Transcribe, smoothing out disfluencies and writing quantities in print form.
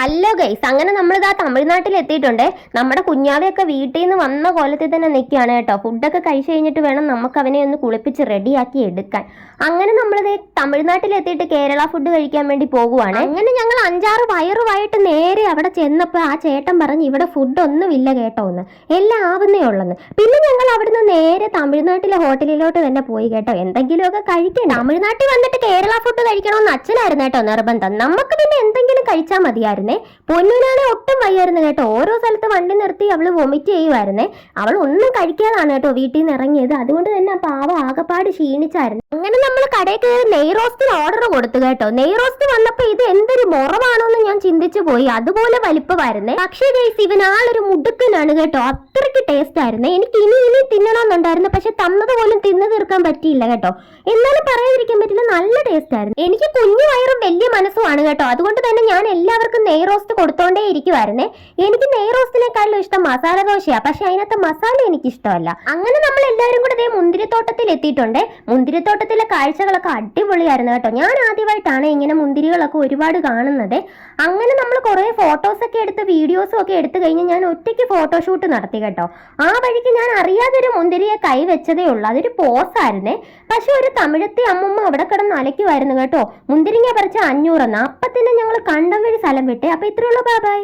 Hello guys, അങ്ങനെ നമ്മളിതാ തമിഴ്നാട്ടിൽ എത്തിയിട്ടുണ്ട്. നമ്മുടെ കുഞ്ഞാവയൊക്കെ വീട്ടിൽ നിന്ന് വന്ന കോലത്തിൽ തന്നെ നിൽക്കുകയാണ് കേട്ടോ. ഫുഡൊക്കെ കഴിച്ചു കഴിഞ്ഞിട്ട് വേണം നമുക്ക് അവനെ ഒന്ന് കുളിപ്പിച്ച് റെഡിയാക്കി എടുക്കാൻ. അങ്ങനെ നമ്മളിത് തമിഴ്നാട്ടിൽ എത്തിയിട്ട് കേരള ഫുഡ് കഴിക്കാൻ വേണ്ടി പോകുവാണ്. അങ്ങനെ ഞങ്ങൾ 5-6 വയറുമായിട്ട് നേരെ അവിടെ ചെന്നപ്പോൾ ആ ചേട്ടൻ പറഞ്ഞ് ഇവിടെ ഫുഡൊന്നും ഇല്ല കേട്ടോ എന്ന്, എല്ലാം ആവുന്നേ ഉള്ളെന്ന്. പിന്നെ ഞങ്ങൾ അവിടുന്ന് നേരെ തമിഴ്നാട്ടിലെ ഹോട്ടലിലോട്ട് തന്നെ പോയി കേട്ടോ. എന്തെങ്കിലുമൊക്കെ കഴിക്കണം. തമിഴ്നാട്ടിൽ വന്നിട്ട് കേരള ഫുഡ് കഴിക്കണമെന്ന് അച്ഛനായിരുന്നു കേട്ടോ നിർബന്ധം. നമുക്ക് പിന്നെ എന്തെങ്കിലും കഴിച്ചാൽ മതിയായിരുന്നേ. പൊന്നുനാണെ ഒട്ടും വയ്യായിരുന്നു കേട്ടോ. ഓരോ സ്ഥലത്ത് വണ്ടി നിർത്തി അവള് വൊമിറ്റ് ചെയ്യുമായിരുന്നേ. അവൾ ഒന്നും കഴിക്കാതാണ് കേട്ടോ വീട്ടിൽ നിന്ന് ഇറങ്ങിയത്. അതുകൊണ്ട് തന്നെ പാവം ആകപ്പാട് ക്ഷീണിച്ചായിരുന്നു. അങ്ങനെ നമ്മൾ കടയിൽ കയറി നെയ് റോസ്റ്റിന് ഓർഡർ കൊടുത്തു കേട്ടോ. നെയ് റോസ്റ്റ് വന്നപ്പോൾ ഇത് എന്തൊരു മുറമാണോ എന്ന് ഞാൻ ചിന്തിച്ചു പോയി. അതുപോലെ വലിപ്പമായിരുന്നേ. പക്ഷേ ഗൈസ്, ഇവനാളൊരു മുടുക്കനാണ് കേട്ടോ. അത്രയ്ക്ക് ടേസ്റ്റ് ആയിരുന്നേ. എനിക്ക് ഇനി തിന്നണമെന്നുണ്ടായിരുന്നു, പക്ഷെ തന്നത് പോലും തിന്നു തീർക്കാൻ പറ്റിയില്ല കേട്ടോ. എന്നാലും പറയാതിരിക്കാൻ പറ്റില്ല, നല്ല ടേസ്റ്റ് ആയിരുന്നു. എനിക്ക് കുഞ്ഞു വയറും വലിയ മനസ്സുമാണ് കേട്ടോ. അതുകൊണ്ട് തന്നെ ഞാൻ എല്ലാവർക്കും നെയ് റോസ്റ്റ് കൊടുത്തോണ്ടേ ഇരിക്കുവായിരുന്നേ. എനിക്ക് നെയ് റോസ്റ്റിനെക്കാളും ഇഷ്ടം മസാല ദോശയാ, പക്ഷെ അതിനകത്ത് മസാല എനിക്ക് ഇഷ്ടമല്ല. അങ്ങനെ നമ്മൾ എല്ലാവരും കൂടെ ഇതേ മുന്തിരിത്തോട്ടത്തിൽ എത്തിയിട്ടുണ്ട്. മുന്തിരിത്തോട്ടത്തിലെ കാഴ്ചകളൊക്കെ അടിപൊളിയായിരുന്നു കേട്ടോ. ഞാൻ ആദ്യമായിട്ടാണ് ഇങ്ങനെ മുന്തിരികളൊക്കെ ഒരുപാട് കാണുന്നത്. അങ്ങനെ നമ്മൾ കുറേ ഫോട്ടോസൊക്കെ എടുത്ത് വീഡിയോസും ഒക്കെ എടുത്തു കഴിഞ്ഞ് ഞാൻ ഒറ്റയ്ക്ക് ഫോട്ടോഷൂട്ട് നടത്തി കേട്ടോ. ആ വഴിക്ക് ഞാൻ അറിയാതൊരു മുന്തിരിയെ കൈവച്ചതേ ഉള്ളൂ. അതൊരു പോസായിരുന്നേ. പക്ഷെ ഒരു തമിഴത്തി അമ്മമ്മ അവിടെ കിടന്ന് അലയ്ക്കുമായിരുന്നു കേട്ടോ. മുന്തിരിങ്ങ പറിച്ച 500 എന്ന്. അപ്പം തന്നെ ഞങ്ങൾ കണ്ടം വഴി സ്ഥലം വിട്ടേ. അപ്പം ഇത്രയുള്ള ബൈ ബൈ.